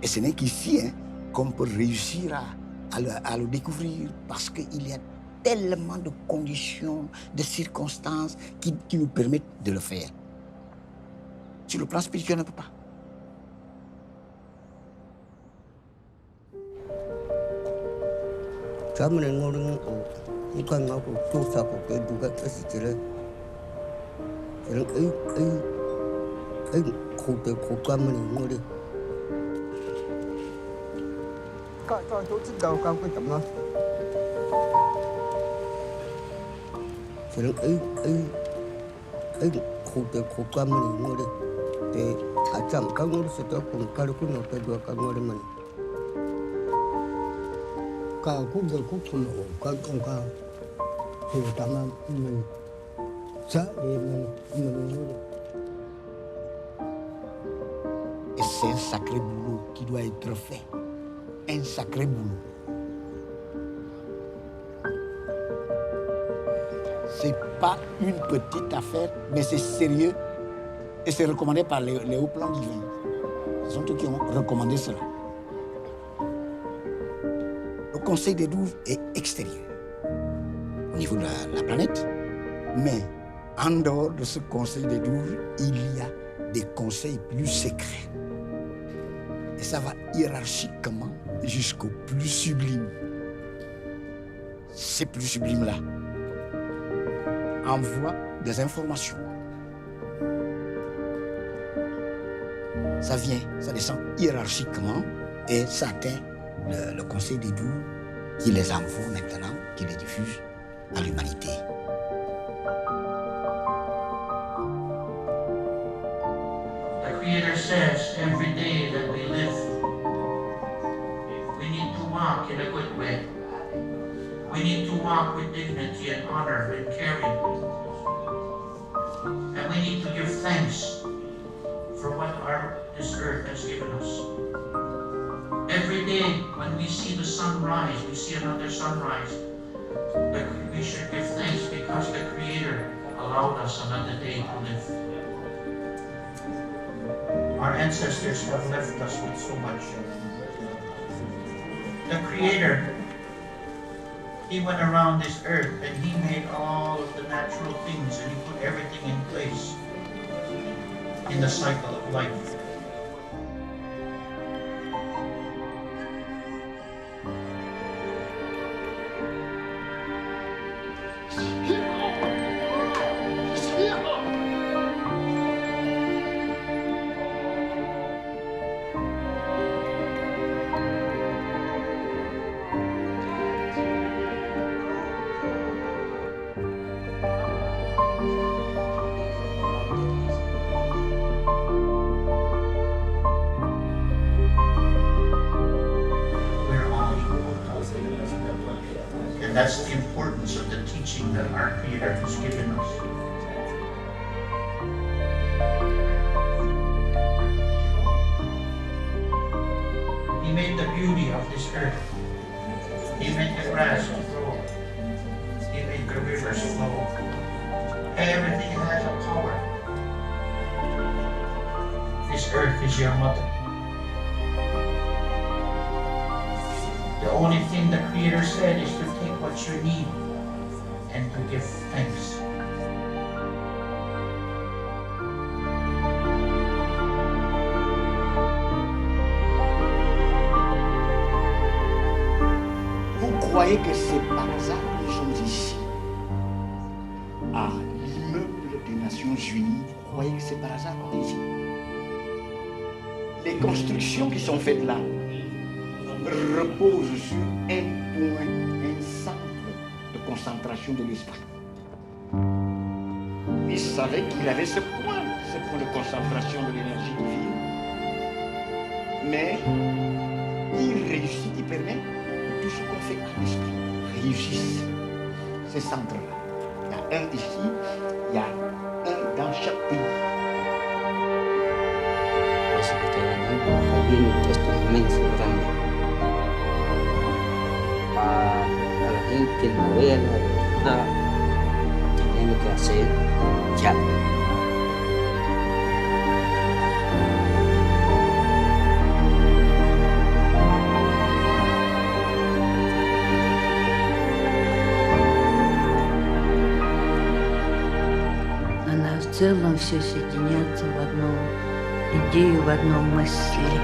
Et ce n'est qu'ici qu'on peut réussir à le découvrir parce qu'il y a tellement de conditions, de circonstances qui nous permettent de le faire. Sur le plan spirituel, on ne peut pas. Chamane ngoring bukan ngaku dosa ko ke duga kasi cire. Cire kote ko kamane ngori. Ka cho tôi chỉ đầu cao cái chấm nó. Cire kote ko kamane ngori. Te acham ka ngori seto kun kalu kun no te dua ka ngori mani. Ka cũng được cũng không ổn cái con ca thì tạm mình sợ thì mình Et c'est un sacré boulot qui doit être fait. Un sacré boulot. C'est pas une petite affaire, mais c'est sérieux et c'est recommandé par les hauts plans divins. Ce sont eux qui ont recommandé cela. Le Conseil des 12 est extérieur, au niveau de la planète, mais en dehors de ce Conseil des 12, il y a des conseils plus secrets. Et ça va hiérarchiquement jusqu'au plus sublime. Ces plus sublimes-là envoient des informations. Ça descend hiérarchiquement et ça atteint le Conseil des 12 qui les envoie maintenant, qui les diffuse à l'humanité. The Creator says every day that we live, we need to walk in a good way. We need to walk with dignity and honor and caring. And we need to give thanks for what this earth has given us. Every day when we see the sun rise, we see another sunrise, we should give thanks because the Creator allowed us another day to live. Our ancestors have left us with so much. The Creator, He went around this earth and He made all of the natural things and He put everything in place in the cycle of life. And that's the importance of the teaching that our Creator has given us. He made the beauty of this earth. He made the grass to grow. He made the rivers flow. Everything has a power. This earth is your mother. The only thing the Creator said is to take what you need and to give thanks. Vous croyez que c'est par hasard que nous sommes ici, à l'immeuble des Nations Unies? Vous croyez que c'est par hasard qu'on est ici? Les constructions qui sont faites là repose sur un point, un centre de concentration de l'esprit. Il savait qu'il avait ce point de concentration de l'énergie divine. Mais il réussit, il permet que tout ce qu'on fait à l'esprit réussisse. Ces centres-là. Il y a un ici, il y a un dans chaque pays. A la gente novela, tenemos que hacer ya. Она в целом все соединяется в одну идею, в одну мысль.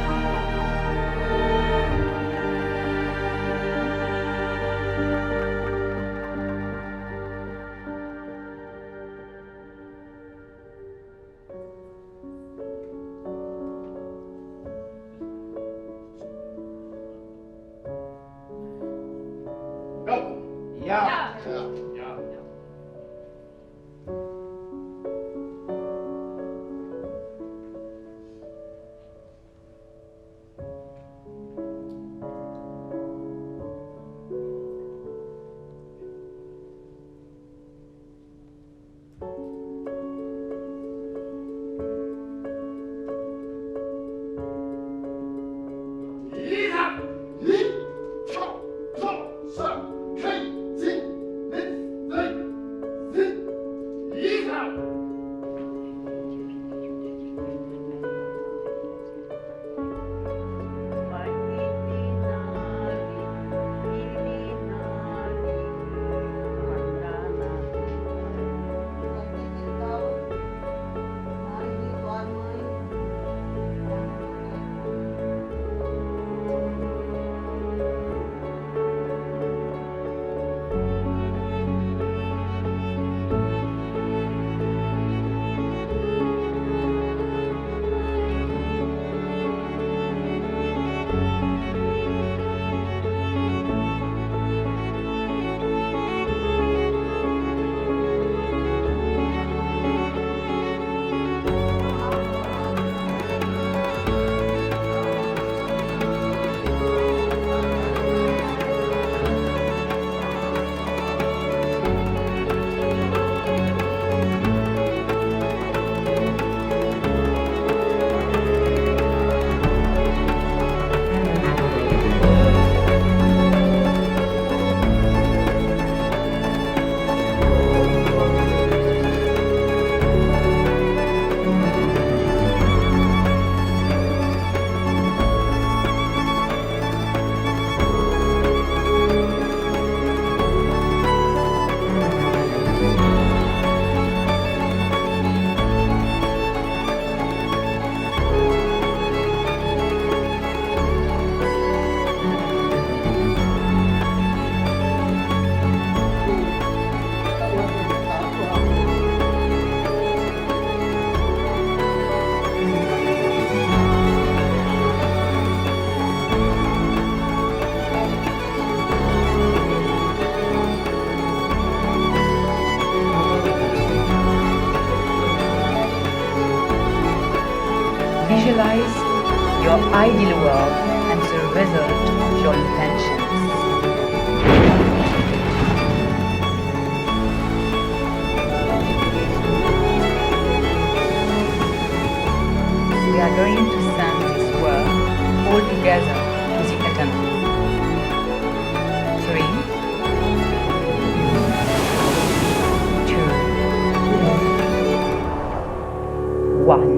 Visualize your ideal world and the result of your intentions. We are going to send this world all together to the eternal. 3, 2, 1.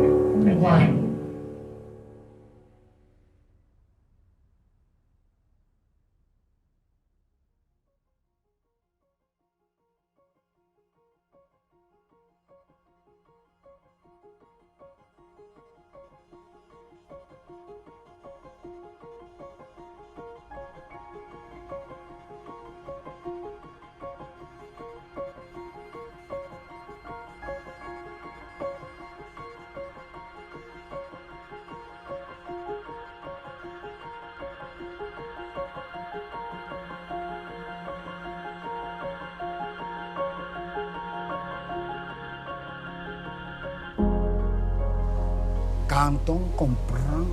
Quand on comprend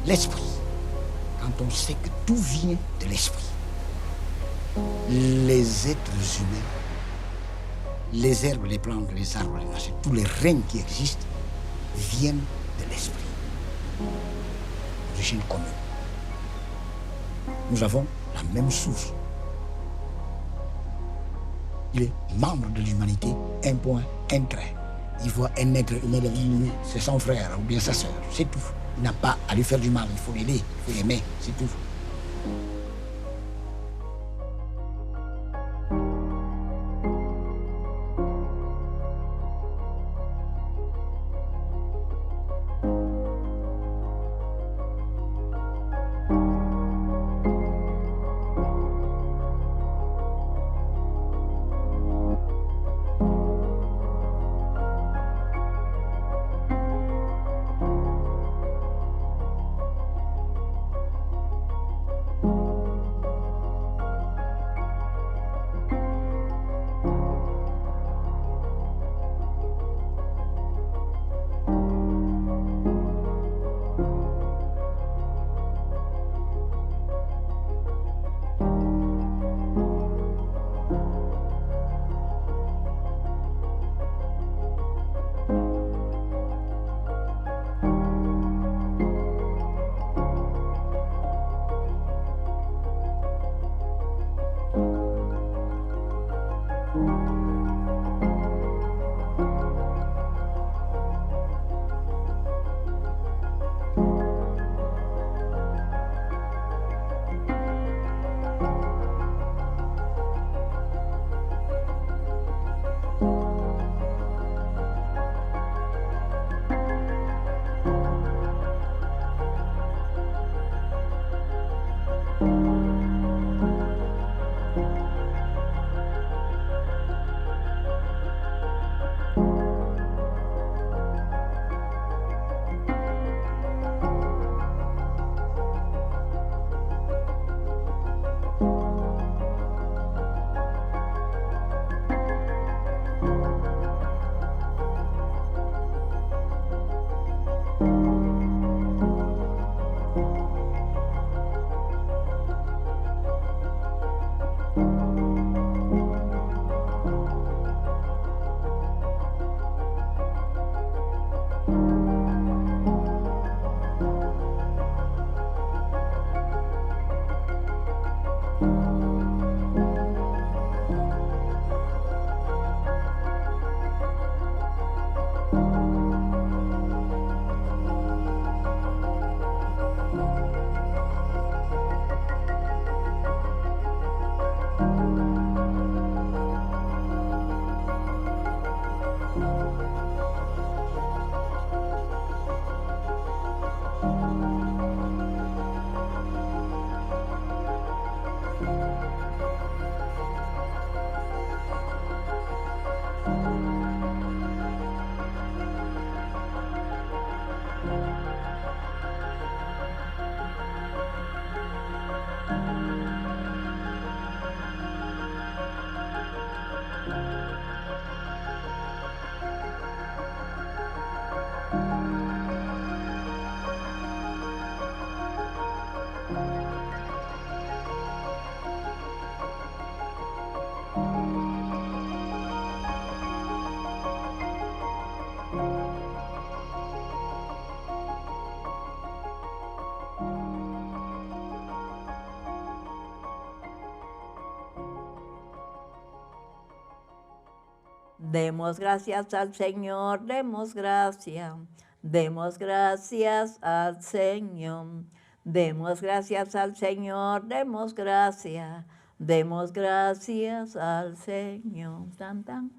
l'esprit, quand on sait que tout vient de l'esprit, les êtres humains, les herbes, les plantes, les arbres, les machins, tous les règnes qui existent viennent de l'esprit. Origine commune. Nous avons la même source. Il est membre de l'humanité, un point, un trait. Il voit un être humain devant lui, c'est son frère ou bien sa soeur, c'est tout. Il n'a pas à lui faire du mal, il faut l'aider, il faut l'aimer, c'est tout. Demos gracias al Señor, demos gracias. Demos gracias al Señor. Demos gracias al Señor, demos gracias. Demos gracias al Señor. Tan, tan.